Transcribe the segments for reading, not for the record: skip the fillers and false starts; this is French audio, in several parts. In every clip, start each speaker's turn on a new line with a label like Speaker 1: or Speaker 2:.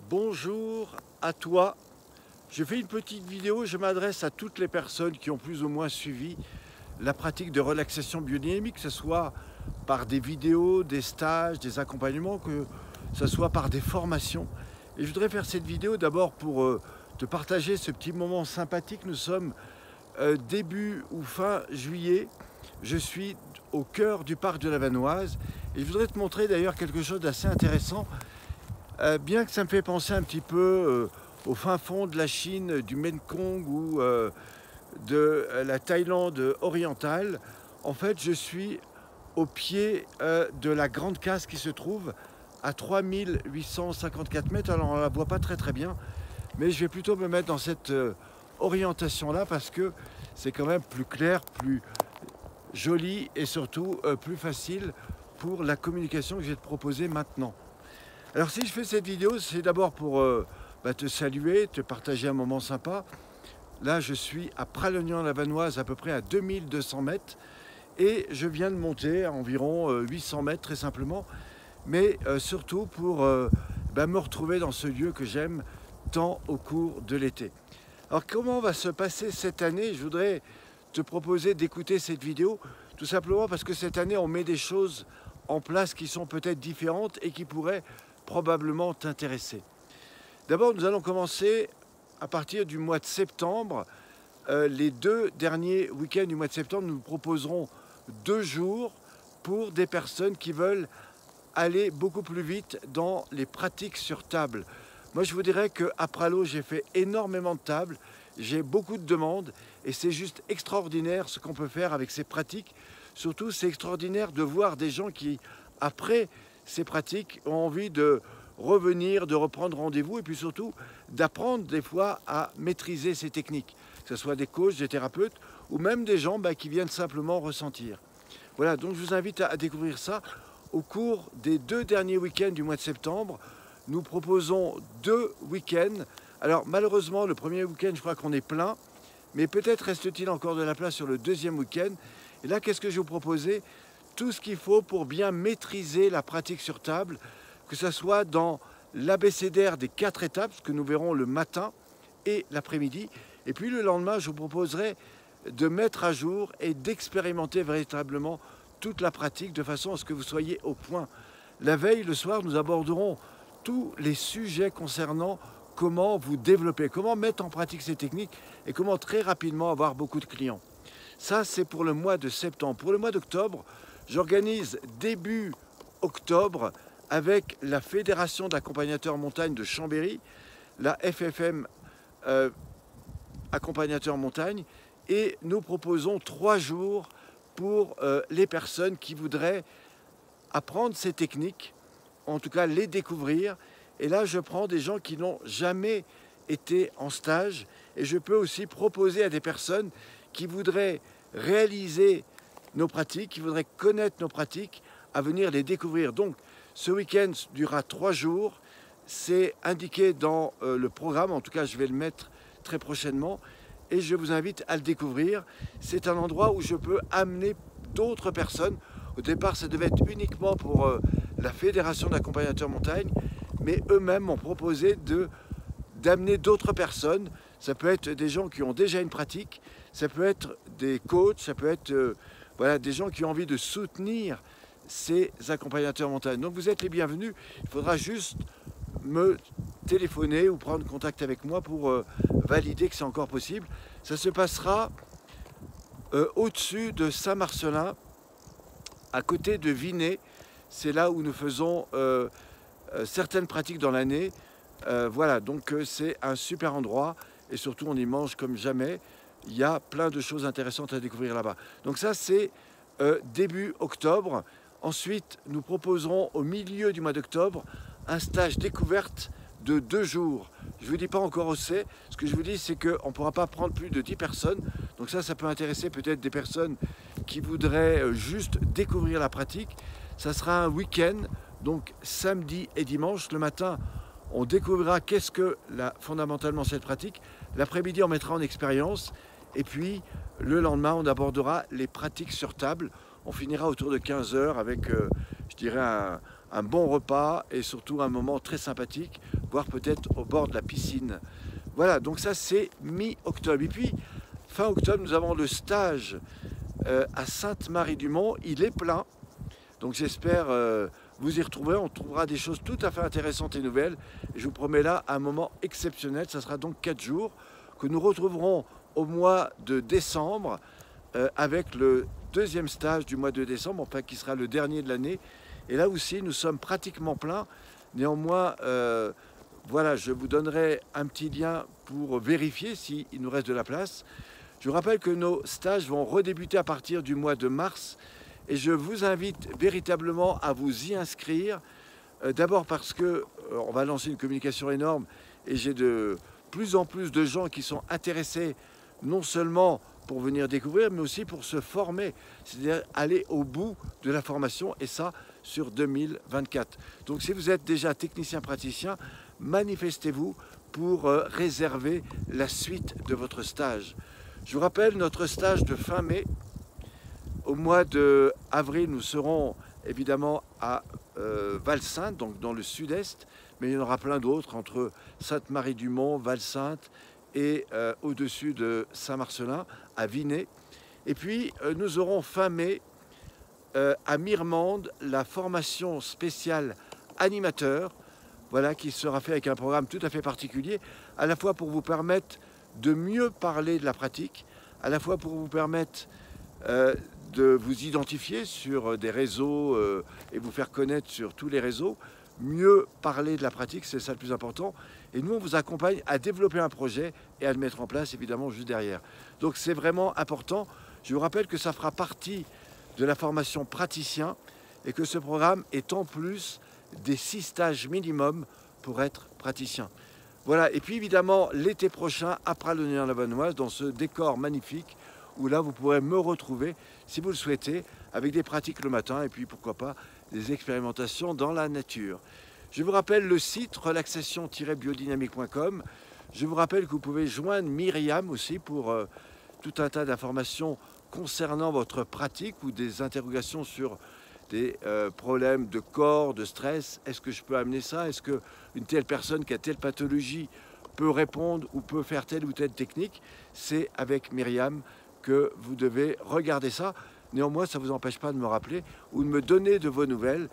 Speaker 1: Bonjour à toi. Je fais une petite vidéo, je m'adresse à toutes les personnes qui ont plus ou moins suivi la pratique de relaxation biodynamique, que ce soit par des vidéos, des stages, des accompagnements, que ce soit par des formations. Et je voudrais faire cette vidéo d'abord pour te partager ce petit moment sympathique. Nous sommes début ou fin juillet. Je suis au cœur du parc de la Vanoise et je voudrais te montrer d'ailleurs quelque chose d'assez intéressant. Bien que ça me fait penser un petit peu au fin fond de la Chine, du Mekong ou de la Thaïlande orientale, en fait je suis au pied de la Grande Casse qui se trouve à 3854 mètres. Alors on ne la voit pas très bien, mais je vais plutôt me mettre dans cette orientation-là parce que c'est quand même plus clair, plus joli et surtout plus facile pour la communication que je vais te proposer maintenant. Alors si je fais cette vidéo, c'est d'abord pour te saluer, te partager un moment sympa. Là, je suis à Pralognan-la-Vanoise, à peu près à 2200 mètres. Et je viens de monter à environ 800 mètres, très simplement. Mais surtout pour me retrouver dans ce lieu que j'aime tant au cours de l'été. Alors comment va se passer cette année? Je voudrais te proposer d'écouter cette vidéo, tout simplement parce que cette année, on met des choses en place qui sont peut-être différentes et qui pourraient probablement t'intéresser. D'abord, nous allons commencer à partir du mois de septembre. Les 2 derniers week-ends du mois de septembre, nous proposerons 2 jours pour des personnes qui veulent aller beaucoup plus vite dans les pratiques sur table. Moi, je vous dirais qu'à Pralo, j'ai fait énormément de tables, j'ai beaucoup de demandes et c'est juste extraordinaire ce qu'on peut faire avec ces pratiques. Surtout, c'est extraordinaire de voir des gens qui, après ces pratiques, ont envie de revenir, de reprendre rendez-vous et puis surtout d'apprendre des fois à maîtriser ces techniques, que ce soit des coachs, des thérapeutes ou même des gens qui viennent simplement ressentir. Voilà, donc je vous invite à découvrir ça. Au cours des 2 derniers week-ends du mois de septembre, nous proposons 2 week-ends. Alors malheureusement, le premier week-end, je crois qu'on est plein, mais peut-être reste-t-il encore de la place sur le 2e week-end. Et là, qu'est-ce que je vais vous proposer? Tout ce qu'il faut pour bien maîtriser la pratique sur table, que ce soit dans l'abécédaire des 4 étapes, ce que nous verrons le matin et l'après-midi. Et puis le lendemain, je vous proposerai de mettre à jour et d'expérimenter véritablement toute la pratique de façon à ce que vous soyez au point. La veille, le soir, nous aborderons tous les sujets concernant comment vous développer, comment mettre en pratique ces techniques et comment très rapidement avoir beaucoup de clients. Ça, c'est pour le mois de septembre. Pour le mois d'octobre, j'organise début octobre avec la Fédération d'accompagnateurs montagne de Chambéry, la FFM accompagnateur montagne, et nous proposons 3 jours pour les personnes qui voudraient apprendre ces techniques, en tout cas les découvrir. Et là, je prends des gens qui n'ont jamais été en stage et je peux aussi proposer à des personnes qui voudraient réaliser nos pratiques, qui voudraient connaître nos pratiques, à venir les découvrir. Donc, ce week-end durera 3 jours. C'est indiqué dans le programme, en tout cas, je vais le mettre très prochainement et je vous invite à le découvrir. C'est un endroit où je peux amener d'autres personnes. Au départ, ça devait être uniquement pour la Fédération d'accompagnateurs montagne, mais eux-mêmes m'ont proposé d'amener d'autres personnes. Ça peut être des gens qui ont déjà une pratique, ça peut être des coachs, ça peut être des gens qui ont envie de soutenir ces accompagnateurs montagne. Donc vous êtes les bienvenus, il faudra juste me téléphoner ou prendre contact avec moi pour valider que c'est encore possible. Ça se passera au-dessus de Saint-Marcellin, à côté de Vinay. C'est là où nous faisons certaines pratiques dans l'année. Voilà, donc c'est un super endroit et surtout on y mange comme jamais. Il y a plein de choses intéressantes à découvrir là-bas. Donc ça, c'est début octobre. Ensuite, nous proposerons au milieu du mois d'octobre un stage découverte de 2 jours. Je ne vous dis pas encore où c'est. Ce que je vous dis, c'est qu'on ne pourra pas prendre plus de 10 personnes. Donc ça peut intéresser peut-être des personnes qui voudraient juste découvrir la pratique. Ça sera un week-end, donc samedi et dimanche. Le matin, on découvrira qu'est-ce que fondamentalement cette pratique. L'après-midi, on mettra en expérience. Et puis, le lendemain, on abordera les pratiques sur table. On finira autour de 15 h avec, je dirais, un un bon repas et surtout un moment très sympathique, voire peut-être au bord de la piscine. Voilà, donc ça c'est mi-octobre. Et puis, fin octobre, nous avons le stage à Sainte-Marie-du-Mont. Il est plein, donc j'espère vous y retrouver. On trouvera des choses tout à fait intéressantes et nouvelles. Et je vous promets là un moment exceptionnel. Ça sera donc 4 jours que nous retrouverons au mois de décembre avec le deuxième stage du mois de décembre, enfin qui sera le dernier de l'année. Et là aussi, nous sommes pratiquement pleins. Néanmoins, voilà, je vous donnerai un petit lien pour vérifier s'il nous reste de la place. Je vous rappelle que nos stages vont redébuter à partir du mois de mars et je vous invite véritablement à vous y inscrire. D'abord parce que on va lancer une communication énorme et j'ai de plus en plus de gens qui sont intéressés non seulement pour venir découvrir, mais aussi pour se former, c'est-à-dire aller au bout de la formation, et ça sur 2024. Donc si vous êtes déjà technicien praticien, manifestez-vous pour réserver la suite de votre stage. Je vous rappelle notre stage de fin mai. Au mois d'avril, nous serons évidemment à Val-Sainte, donc dans le sud-est, mais il y en aura plein d'autres entre Sainte-Marie-du-Mont, Val-Sainte et au-dessus de Saint-Marcelin, à Vinay. Et puis, nous aurons fin mai à Mirmande la formation spéciale animateur, voilà, qui sera fait avec un programme tout à fait particulier, à la fois pour vous permettre de mieux parler de la pratique, à la fois pour vous permettre de vous identifier sur des réseaux et vous faire connaître sur tous les réseaux, mieux parler de la pratique, c'est ça le plus important. Et nous, on vous accompagne à développer un projet et à le mettre en place, évidemment, juste derrière. Donc, c'est vraiment important. Je vous rappelle que ça fera partie de la formation praticien et que ce programme est en plus des 6 stages minimum pour être praticien. Voilà, et puis évidemment, l'été prochain, à Pralognan-la-Vanoise, dans ce décor magnifique, où là, vous pourrez me retrouver, si vous le souhaitez, avec des pratiques le matin et puis, pourquoi pas, des expérimentations dans la nature. Je vous rappelle le site relaxation-biodynamique.com. Je vous rappelle que vous pouvez joindre Myriam aussi pour tout un tas d'informations concernant votre pratique ou des interrogations sur des problèmes de corps, de stress. Est-ce que je peux amener ça? Est-ce qu'une telle personne qui a telle pathologie peut répondre ou peut faire telle ou telle technique? C'est avec Myriam que vous devez regarder ça. Néanmoins, ça ne vous empêche pas de me rappeler ou de me donner de vos nouvelles.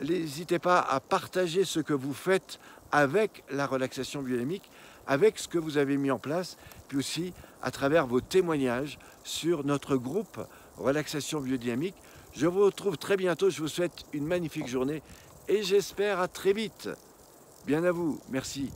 Speaker 1: N'hésitez pas à partager ce que vous faites avec la relaxation biodynamique, avec ce que vous avez mis en place, puis aussi à travers vos témoignages sur notre groupe Relaxation Biodynamique. Je vous retrouve très bientôt, je vous souhaite une magnifique journée et j'espère à très vite. Bien à vous, merci.